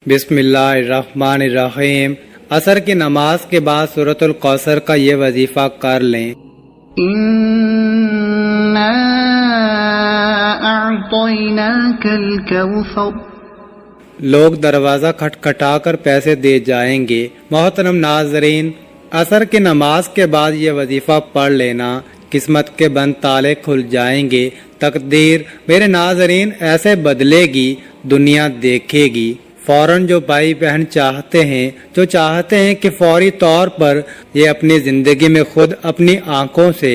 بسم اللہ الرحمن الرحیم۔ عصر کی نماز کے بعد سورۃ الکوثر کا یہ وظیفہ کر لیں۔ اِنَّا أَعْطَيْنَاكَ الْكَوْثَرَ۔ لوگ دروازہ کھٹکھٹا کر پیسے دے جائیں گے۔ محترم ناظرین، عصر کی نماز کے بعد یہ وظیفہ پڑھ لینا، قسمت کے بند تالے کھل جائیں گے، تقدیر میرے ناظرین ایسے بدلے گی، دنیا دیکھے گی۔ فوراً جو بھائی بہن چاہتے ہیں کہ فوری طور پر یہ اپنی زندگی میں خود اپنی آنکھوں سے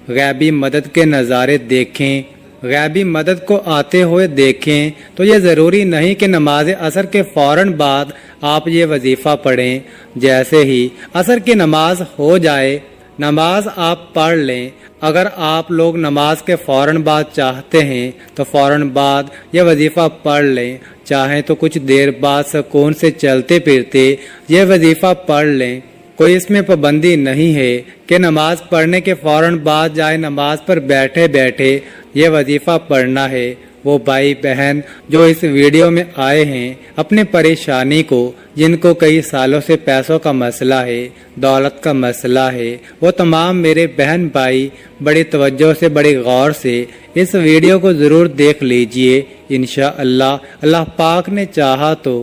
غیبی مدد کے نظارے دیکھیں، غیبی مدد کو آتے ہوئے دیکھیں، تو یہ ضروری نہیں کہ نماز عصر کے فوراً بعد آپ یہ وظیفہ پڑھیں۔ جیسے ہی عصر کی نماز ہو جائے، نماز آپ پڑھ لیں۔ اگر آپ لوگ نماز کے فوراً بعد چاہتے ہیں تو فوراً بعد یہ وظیفہ پڑھ لیں، چاہیں تو کچھ دیر بعد سکون سے چلتے پھرتے یہ وظیفہ پڑھ لیں۔ کوئی اس میں پابندی نہیں ہے کہ نماز پڑھنے کے فوراً بعد جائے نماز پر بیٹھے بیٹھے یہ وظیفہ پڑھنا ہے۔ وہ بھائی بہن جو اس ویڈیو میں آئے ہیں، اپنی پریشانی کو، جن کو کئی سالوں سے پیسوں کا مسئلہ ہے، دولت کا مسئلہ ہے، وہ تمام میرے بہن بھائی بڑی توجہ سے، بڑی غور سے اس ویڈیو کو ضرور دیکھ لیجئے۔ انشاءاللہ اللہ پاک نے چاہا تو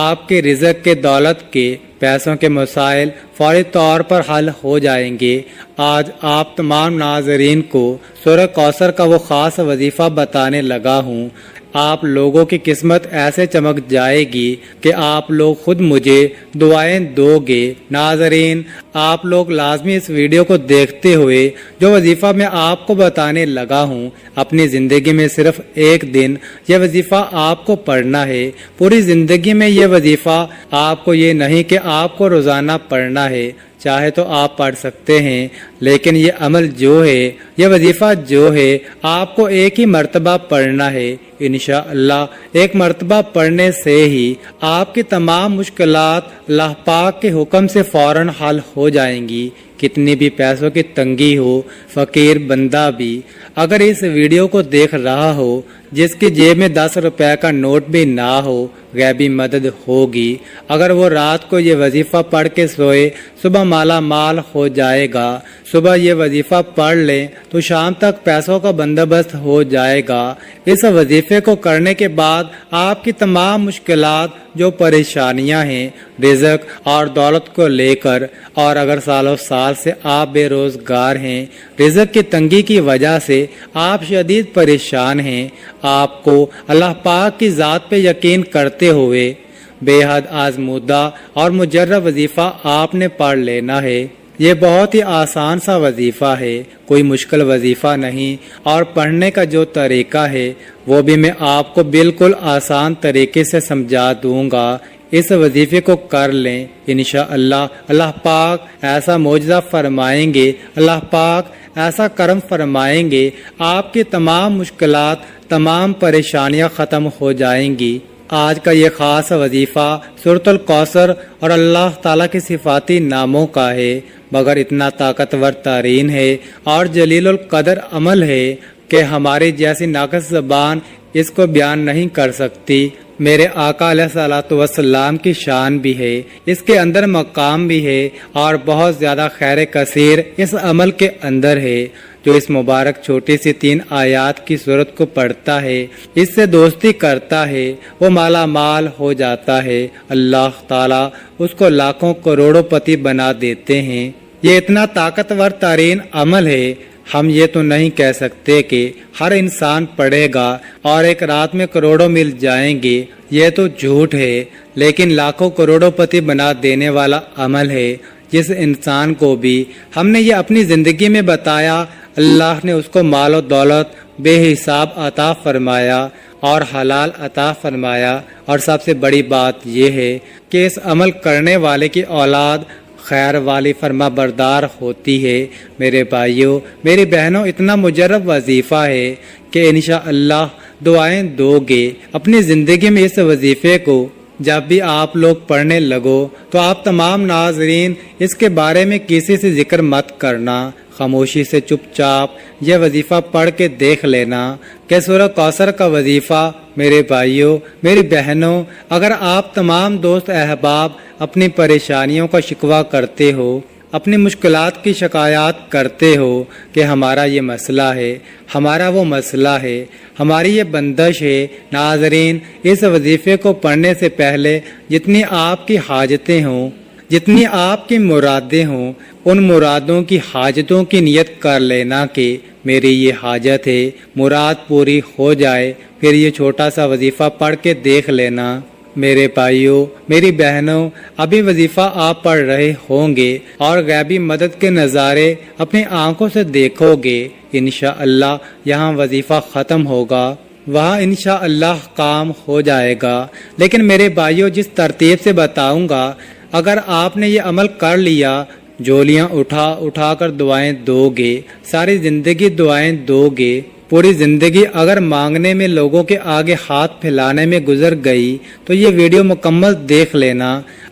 آپ کے رزق کے، دولت کے، پیسوں کے مسائل فوری طور پر حل ہو جائیں گے۔ آج آپ تمام ناظرین کو سورہ کوثر کا وہ خاص وظیفہ بتانے لگا ہوں۔ آپ لوگوں کی قسمت ایسے چمک جائے گی کہ آپ لوگ خود مجھے دعائیں دو گے۔ ناظرین، آپ لوگ لازمی اس ویڈیو کو دیکھتے ہوئے جو وظیفہ میں آپ کو بتانے لگا ہوں، اپنی زندگی میں صرف ایک دن یہ وظیفہ آپ کو پڑھنا ہے۔ پوری زندگی میں یہ وظیفہ آپ کو یہ نہیں کہ آپ کو روزانہ پڑھنا ہے، چاہے تو آپ پڑھ سکتے ہیں، لیکن یہ عمل جو ہے، یہ وظیفہ جو ہے، آپ کو ایک ہی مرتبہ پڑھنا ہے۔ انشاءاللہ ایک مرتبہ پڑھنے سے ہی آپ کی تمام مشکلات اللہ پاک کے حکم سے فوراً حل ہو جائیں گی۔ کتنی بھی پیسوں کی تنگی ہو، فقیر بندہ بھی اگر اس ویڈیو کو دیکھ رہا ہو، جس کی جیب میں 10 روپے کا نوٹ بھی نہ ہو، غیبی مدد ہوگی۔ اگر وہ رات کو یہ وظیفہ پڑھ کے سوئے، صبح مالا مال ہو جائے گا۔ صبح یہ وظیفہ پڑھ لیں تو شام تک پیسوں کا بندوبست ہو جائے گا۔ اس وظیفے کو کرنے کے بعد آپ کی تمام مشکلات، جو پریشانیاں ہیں رزق اور دولت کو لے کر، اور اگر سالوں سال سے آپ بے روزگار ہیں، رزق کی تنگی کی وجہ سے آپ شدید پریشان ہیں، آپ کو اللہ پاک کی ذات پہ یقین کرتے ہوئے بے حد آزمودہ اور مجرب وظیفہ آپ نے پڑھ لینا ہے۔ یہ بہت ہی آسان سا وظیفہ ہے، کوئی مشکل وظیفہ نہیں، اور پڑھنے کا جو طریقہ ہے وہ بھی میں آپ کو بالکل آسان طریقے سے سمجھا دوں گا۔ اس وظیفے کو کر لیں، انشاءاللہ اللہ پاک ایسا معجزہ فرمائیں گے، اللہ پاک ایسا کرم فرمائیں گے، آپ کی تمام مشکلات، تمام پریشانیاں ختم ہو جائیں گی۔ آج کا یہ خاص وظیفہ سورۃ الکوثر اور اللہ تعالیٰ کے صفاتی ناموں کا ہے، مگر اتنا طاقتور ترین ہے اور جلیل القدر عمل ہے کہ ہماری جیسی ناقص زبان اس کو بیان نہیں کر سکتی۔ میرے آقا علیہ الصلوۃ والسلام کی شان بھی ہے، اس کے اندر مقام بھی ہے، اور بہت زیادہ خیر کثیر اس عمل کے اندر ہے۔ جو اس مبارک چھوٹی سی 3 آیات کی صورت کو پڑھتا ہے، اس سے دوستی کرتا ہے، وہ مالا مال ہو جاتا ہے، اللہ تعالیٰ اس کو لاکھوں کروڑوں پتی بنا دیتے ہیں۔ یہ اتنا طاقتور ترین عمل ہے، ہم یہ تو نہیں کہہ سکتے کہ ہر انسان پڑھے گا اور ایک رات میں کروڑوں مل جائیں گے، یہ تو جھوٹ ہے، لیکن لاکھوں کروڑوں پتی بنا دینے والا عمل ہے۔ جس انسان کو بھی ہم نے یہ اپنی زندگی میں بتایا، اللہ نے اس کو مال و دولت بے حساب عطا فرمایا اور حلال عطا فرمایا، اور سب سے بڑی بات یہ ہے کہ اس عمل کرنے والے کی اولاد خیر والی فرما بردار ہوتی ہے۔ میرے بھائیوں، میری بہنوں، اتنا مجرب وظیفہ ہے کہ انشاءاللہ دعائیں دو گے اپنی زندگی میں۔ اس وظیفے کو جب بھی آپ لوگ پڑھنے لگو تو آپ تمام ناظرین اس کے بارے میں کسی سے ذکر مت کرنا، خاموشی سے چپ چاپ یہ وظیفہ پڑھ کے دیکھ لینا کہ سورہ کوثر کا وظیفہ میرے بھائیوں، میری بہنوں، اگر آپ تمام دوست احباب اپنی پریشانیوں کا شکوہ کرتے ہو، اپنی مشکلات کی شکایات کرتے ہو کہ ہمارا یہ مسئلہ ہے، ہمارا وہ مسئلہ ہے، ہماری یہ بندش ہے، ناظرین، اس وظیفے کو پڑھنے سے پہلے جتنی آپ کی حاجتیں ہوں، جتنی آپ کی مرادیں ہوں، ان مرادوں کی حاجتوں کی نیت کر لینا کہ میری یہ حاجت ہے، مراد پوری ہو جائے، پھر یہ چھوٹا سا وظیفہ پڑھ کے دیکھ لینا۔ میرے بھائیوں، میری بہنوں، ابھی وظیفہ آپ پڑھ رہے ہوں گے اور غیبی مدد کے نظارے اپنی آنکھوں سے دیکھو گے، انشاءاللہ یہاں وظیفہ ختم ہوگا، وہاں انشاءاللہ کام ہو جائے گا۔ لیکن میرے بھائیوں، جس ترتیب سے بتاؤں گا، اگر آپ نے یہ عمل کر لیا، جولیاں اٹھا اٹھا کر دعائیں دو گے، ساری زندگی دعائیں دو گے، پوری زندگی اگر مانگنے میں لوگوں کے آگے ہاتھ پھیلانے میں گزر گئی تو یہ ویڈیو مکمل دیکھ لینا۔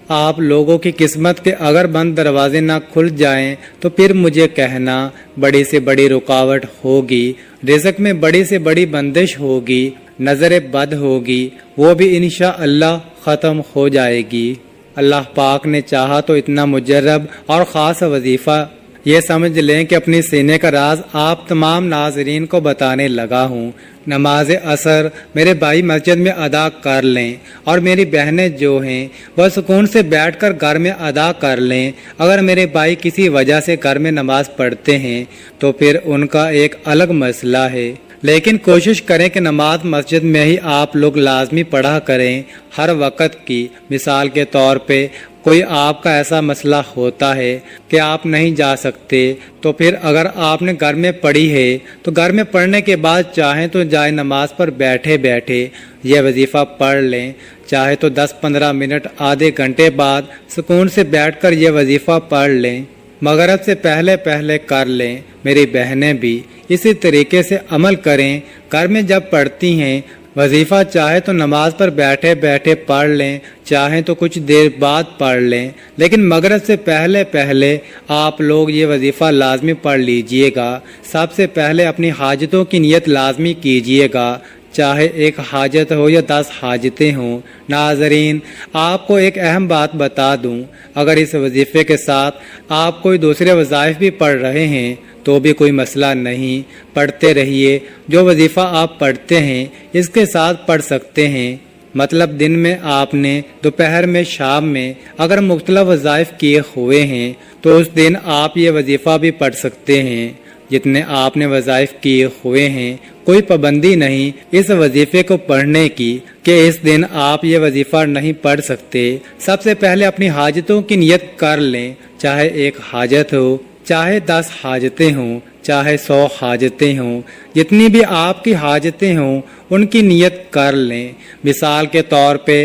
آپ لوگوں کی قسمت کے اگر بند دروازے نہ کھل جائیں تو پھر مجھے کہنا، بڑی سے بڑی رکاوٹ ہوگی، رزق میں بڑی سے بڑی بندش ہوگی، نظر بد ہوگی، وہ بھی انشاءاللہ ختم ہو جائے گی۔ اللہ پاک نے چاہا تو اتنا مجرب اور خاص وظیفہ یہ سمجھ لیں کہ اپنی سینے کا راز آپ تمام ناظرین کو بتانے لگا ہوں۔ نماز عصر میرے بھائی مسجد میں ادا کر لیں، اور میری بہنیں جو ہیں وہ سکون سے بیٹھ کر گھر میں ادا کر لیں۔ اگر میرے بھائی کسی وجہ سے گھر میں نماز پڑھتے ہیں تو پھر ان کا ایک الگ مسئلہ ہے، لیکن کوشش کریں کہ نماز مسجد میں ہی آپ لوگ لازمی پڑھا کریں، ہر وقت کی۔ مثال کے طور پہ کوئی آپ کا ایسا مسئلہ ہوتا ہے کہ آپ نہیں جا سکتے، تو پھر اگر آپ نے گھر میں پڑھی ہے تو گھر میں پڑھنے کے بعد چاہیں تو جائے نماز پر بیٹھے بیٹھے یہ وظیفہ پڑھ لیں، چاہے تو 10-15 منٹ آدھے گھنٹے بعد سکون سے بیٹھ کر یہ وظیفہ پڑھ لیں، مغرب سے پہلے پہلے کر لیں۔ میری بہنیں بھی اسی طریقے سے عمل کریں، گھر میں جب پڑھتی ہیں وظیفہ چاہے تو نماز پر بیٹھے بیٹھے پڑھ لیں، چاہیں تو کچھ دیر بعد پڑھ لیں، لیکن مغرب سے پہلے پہلے آپ لوگ یہ وظیفہ لازمی پڑھ لیجئے گا۔ سب سے پہلے اپنی حاجتوں کی نیت لازمی کیجئے گا، چاہے ایک حاجت ہو یا 10 حاجتیں ہوں۔ ناظرین، آپ کو ایک اہم بات بتا دوں، اگر اس وظیفے کے ساتھ آپ کوئی دوسرے وظائف بھی پڑھ رہے ہیں تو بھی کوئی مسئلہ نہیں، پڑھتے رہیے۔ جو وظیفہ آپ پڑھتے ہیں اس کے ساتھ پڑھ سکتے ہیں، مطلب دن میں آپ نے، دوپہر میں، شام میں اگر مختلف وظائف کیے ہوئے ہیں تو اس دن آپ یہ وظیفہ بھی پڑھ سکتے ہیں۔ جتنے آپ نے وظائف کیے ہوئے ہیں کوئی پابندی نہیں اس وظیفے کو پڑھنے کی کہ اس دن آپ یہ وظیفہ نہیں پڑھ سکتے۔ سب سے پہلے اپنی حاجتوں کی نیت کر لیں، چاہے ایک حاجت ہو، چاہے 10 حاجتیں ہوں، چاہے 100 حاجتیں ہوں، جتنی بھی آپ کی حاجتیں ہوں ان کی نیت کر لیں۔ مثال کے طور پہ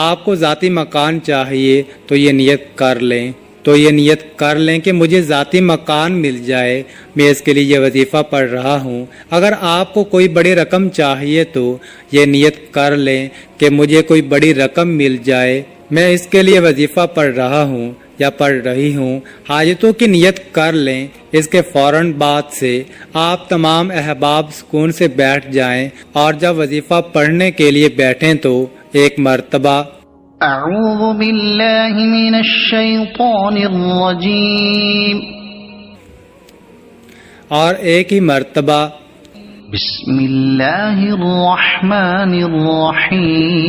آپ کو ذاتی مکان چاہیے تو یہ نیت کر لیں کہ مجھے ذاتی مکان مل جائے، میں اس کے لیے یہ وظیفہ پڑھ رہا ہوں۔ اگر آپ کو کوئی بڑی رقم چاہیے تو یہ نیت کر لیں کہ مجھے کوئی بڑی رقم مل جائے، میں اس کے لیے وظیفہ پڑھ رہا ہوں یا پڑھ رہی ہوں۔ حاجتوں کی نیت کر لیں، اس کے فوراً بعد سے آپ تمام احباب سکون سے بیٹھ جائیں، اور جب وظیفہ پڑھنے کے لیے بیٹھیں تو ایک مرتبہ اعوذ باللہ من الشیطان الرجیم، اور ایک ہی مرتبہ بسم اللہ الرحمن الرحیم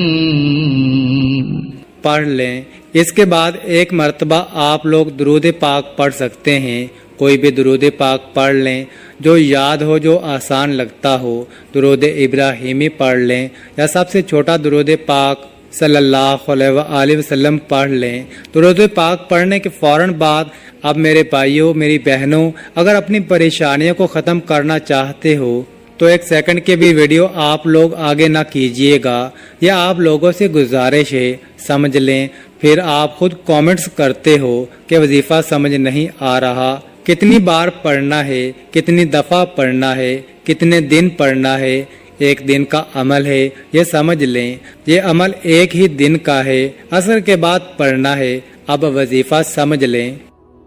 پڑھ لیں۔ اس کے بعد ایک مرتبہ آپ لوگ درود پاک پڑھ سکتے ہیں، کوئی بھی درود پاک پڑھ لیں جو یاد ہو، جو آسان لگتا ہو۔ درود ابراہیمی پڑھ لیں یا سب سے چھوٹا درود پاک صلی اللہ علیہ وآلہ وسلم پڑھ لیں۔ درود پاک پڑھنے کے فوراً بعد اب میرے بھائیوں، میری بہنوں، اگر اپنی پریشانیوں کو ختم کرنا چاہتے ہو تو 1 سیکنڈ کے بھی ویڈیو آپ لوگ آگے نہ کیجیے گا، یہ آپ لوگوں سے گزارش ہے، سمجھ لیں۔ پھر آپ خود کامنٹس کرتے ہو کہ وظیفہ سمجھ نہیں آ رہا، کتنی بار پڑھنا ہے، کتنی دفعہ پڑھنا ہے، کتنے دن پڑھنا ہے۔ ایک دن کا عمل ہے، یہ سمجھ لیں، یہ عمل ایک ہی دن کا ہے، عصر کے بعد پڑھنا ہے۔ اب وظیفہ سمجھ لیں۔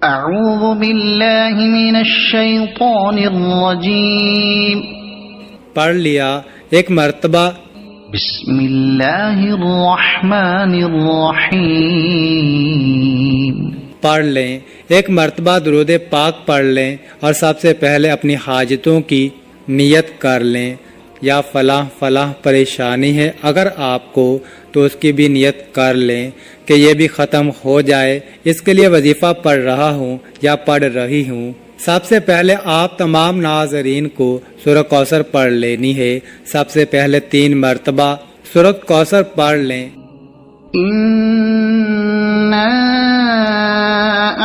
اعوذ باللہ من الشیطان الرجیم، پڑھ لیا، ایک مرتبہ بسم اللہ الرحمن الرحیم. پڑھ لیں. ایک مرتبہ درود پاک پڑھ لیں اور سب سے پہلے اپنی حاجتوں کی نیت کر لیں. یا فلاں فلاں پریشانی ہے اگر آپ کو تو اس کی بھی نیت کر لیں کہ یہ بھی ختم ہو جائے. اس کے لیے وظیفہ پڑھ رہا ہوں یا پڑھ رہی ہوں. سب سے پہلے آپ تمام ناظرین کو سورہ کوثر پڑھ لینی ہے. سب سے پہلے 3 مرتبہ سورہ کوثر پڑھ لیں. اِنَّا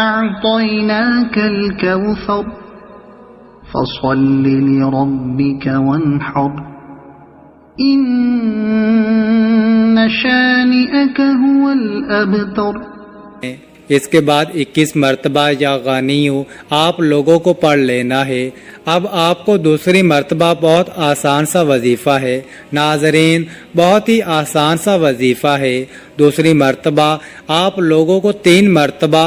أَعْطَيْنَاكَ الْكَوْثَرَ فَصَلِّ لِرَبِّكَ وَانْحَرْ إِنَّ شَانِئَكَ هُوَ الْأَبْتَرُ. اس کے بعد 21 مرتبہ یا غنیو آپ لوگوں کو پڑھ لینا ہے. اب آپ کو دوسری مرتبہ بہت آسان سا وظیفہ ہے. ناظرین بہت ہی آسان سا وظیفہ ہے. دوسری مرتبہ آپ لوگوں کو 3 مرتبہ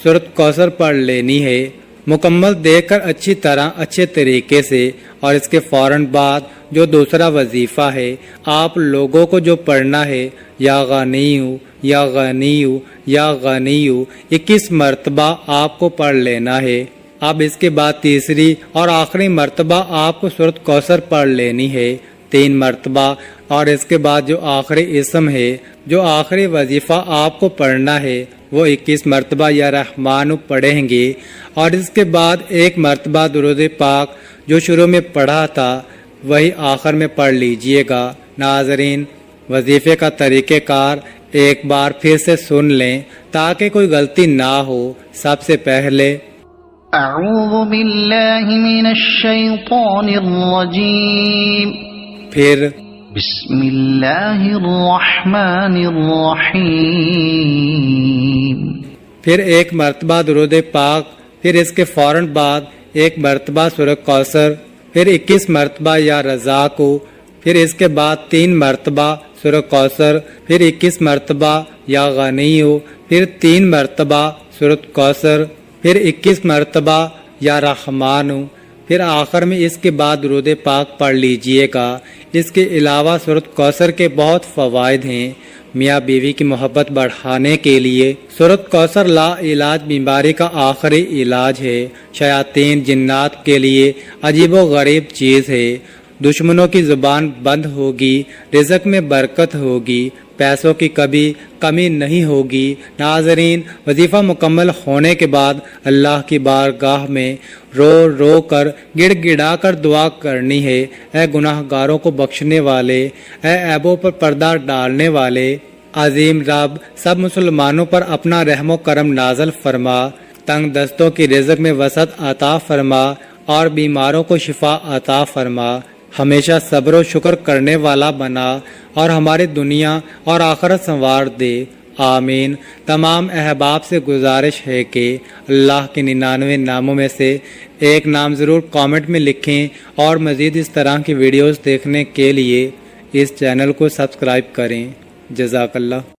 سورۃ کوثر پڑھ لینی ہے مکمل دیکھ کر اچھی طرح اچھے طریقے سے. اور اس کے فوراً بعد جو دوسرا وظیفہ ہے آپ لوگوں کو جو پڑھنا ہے یا غنیو یا غنیو یا غنیو 21 مرتبہ آپ کو پڑھ لینا ہے. اب اس کے بعد تیسری اور آخری مرتبہ آپ کو سورۃ کوثر پڑھ لینی ہے 3 مرتبہ. اور اس کے بعد جو آخری اسم ہے جو آخری وظیفہ آپ کو پڑھنا ہے وہ 21 مرتبہ یا رحمان پڑھیں گے. اور اس کے بعد 1 مرتبہ درود پاک جو شروع میں پڑھا تھا وہی آخر میں پڑھ لیجئے گا. ناظرین وظیفے کا طریقہ کار ایک بار پھر سے سن لیں تاکہ کوئی غلطی نہ ہو. سب سے پہلے اعوذ باللہ من الشیطان الرجیم. پھر بسم اللہ الرحمن الرحیم. پھر 1 مرتبہ درود پاک. پھر اس کے فوراً بعد 1 مرتبہ سورہ کوثر. پھر 21 مرتبہ یا رضا کو. پھر اس کے بعد 3 مرتبہ سورہ کوثر. پھر 21 مرتبہ یا غنیو. پھر 3 مرتبہ سورۃ کوثر. پھر 21 مرتبہ یا رحمانو. پھر آخر میں اس کے بعد درود پاک پڑھ لیجئے گا. اس کے علاوہ سورۃ کوثر کے بہت فوائد ہیں. میاں بیوی کی محبت بڑھانے کے لیے سورۃ کوثر لا علاج بیماری کا آخری علاج ہے. شیاطین جنات کے لیے عجیب و غریب چیز ہے. دشمنوں کی زبان بند ہوگی. رزق میں برکت ہوگی. پیسوں کی کبھی کمی نہیں ہوگی. ناظرین وظیفہ مکمل ہونے کے بعد اللہ کی بارگاہ میں رو رو کر گڑ گڑا کر دعا کرنی ہے. اے گناہ گاروں کو بخشنے والے، اے عیبوں پر پردہ ڈالنے والے عظیم رب، سب مسلمانوں پر اپنا رحم و کرم نازل فرما. تنگ دستوں کی رزق میں وسعت عطا فرما اور بیماروں کو شفا عطا فرما. ہمیشہ صبر و شکر کرنے والا بنا اور ہماری دنیا اور آخرت سنوار دے. آمین. تمام احباب سے گزارش ہے کہ اللہ کے 99 ناموں میں سے ایک نام ضرور کامنٹ میں لکھیں اور مزید اس طرح کی ویڈیوز دیکھنے کے لیے اس چینل کو سبسکرائب کریں. جزاک اللہ.